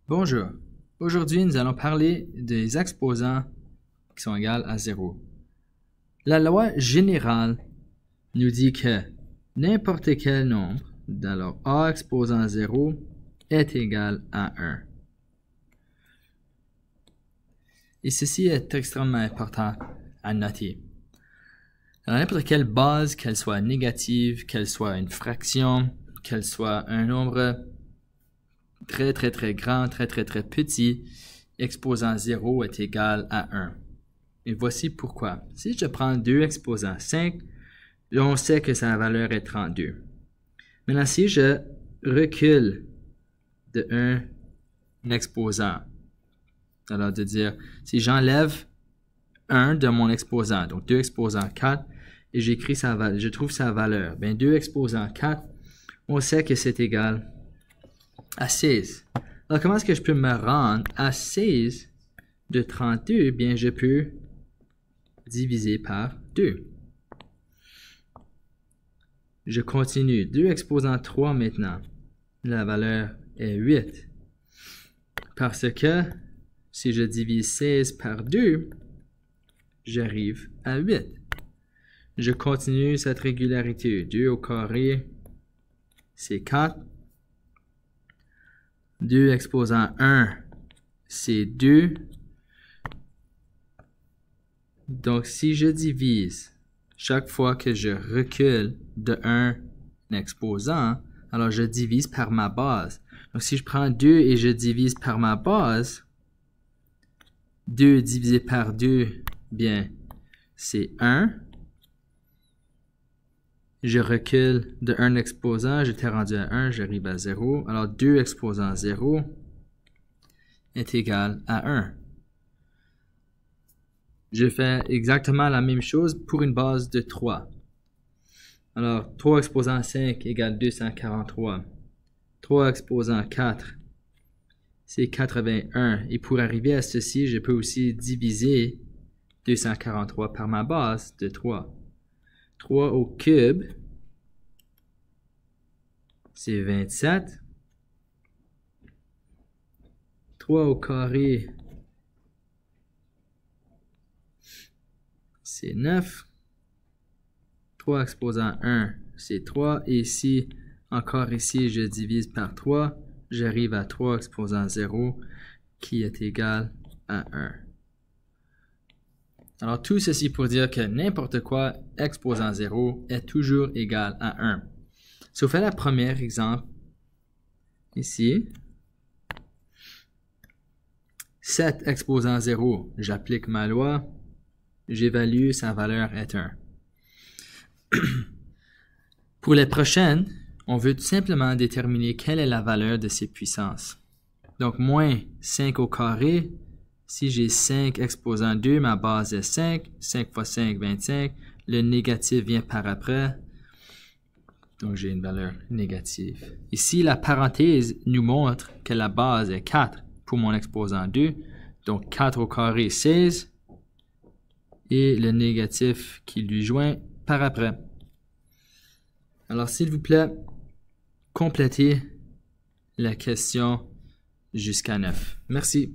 Bonjour. Aujourd'hui, nous allons parler des exposants qui sont égaux à 0. La loi générale nous dit que n'importe quel nombre, alors a exposant 0, est égal à 1. Et ceci est extrêmement important à noter. Alors, n'importe quelle base, qu'elle soit négative, qu'elle soit une fraction, qu'elle soit un nombre très grand, très petit, exposant 0 est égal à 1. Et voici pourquoi. Si je prends 2 exposant 5, on sait que sa valeur est 32. Maintenant, si je recule de un exposant, alors de dire, si j'enlève 1 de mon exposant, donc 2 exposant 4, et j'écris sa valeur, je trouve sa valeur, bien 2 exposant 4, on sait que c'est égal à 16. Alors, comment est-ce que je peux me rendre à 16 de 32? Bien, je peux diviser par 2. Je continue. 2 exposant 3 maintenant. La valeur est 8. Parce que si je divise 16 par 2, j'arrive à 8. Je continue cette régularité. 2 au carré, c'est 4. 2 exposant 1, c'est 2. Donc, si je divise chaque fois que je recule de un exposant, alors je divise par ma base. Donc, si je prends 2 et je divise par ma base, 2 divisé par 2, bien, c'est 1. Je recule de 1 exposant, j'étais rendu à 1, j'arrive à 0. Alors, 2 exposant 0 est égal à 1. Je fais exactement la même chose pour une base de 3. Alors, 3 exposant 5 égale 243. 3 exposant 4, c'est 81. Et pour arriver à ceci, je peux aussi diviser 243 par ma base de 3. 3 au cube, c'est 27. 3 au carré, c'est 9. 3 exposant 1, c'est 3. Et ici, encore ici, je divise par 3. J'arrive à 3 exposant 0, qui est égal à 1. Alors, tout ceci pour dire que n'importe quoi exposant 0 est toujours égal à 1. Si on fait le premier exemple, ici, 7 exposant 0, j'applique ma loi, j'évalue, sa valeur est 1. Pour les prochaines, on veut tout simplement déterminer quelle est la valeur de ces puissances. Donc, moins 5 au carré, si j'ai 5 exposant 2, ma base est 5. 5 fois 5, 25. Le négatif vient par après. Donc, j'ai une valeur négative. Ici, la parenthèse nous montre que la base est 4 pour mon exposant 2. Donc, 4 au carré, 16. Et le négatif qui lui joint par après. Alors, s'il vous plaît, complétez la question jusqu'à 9. Merci.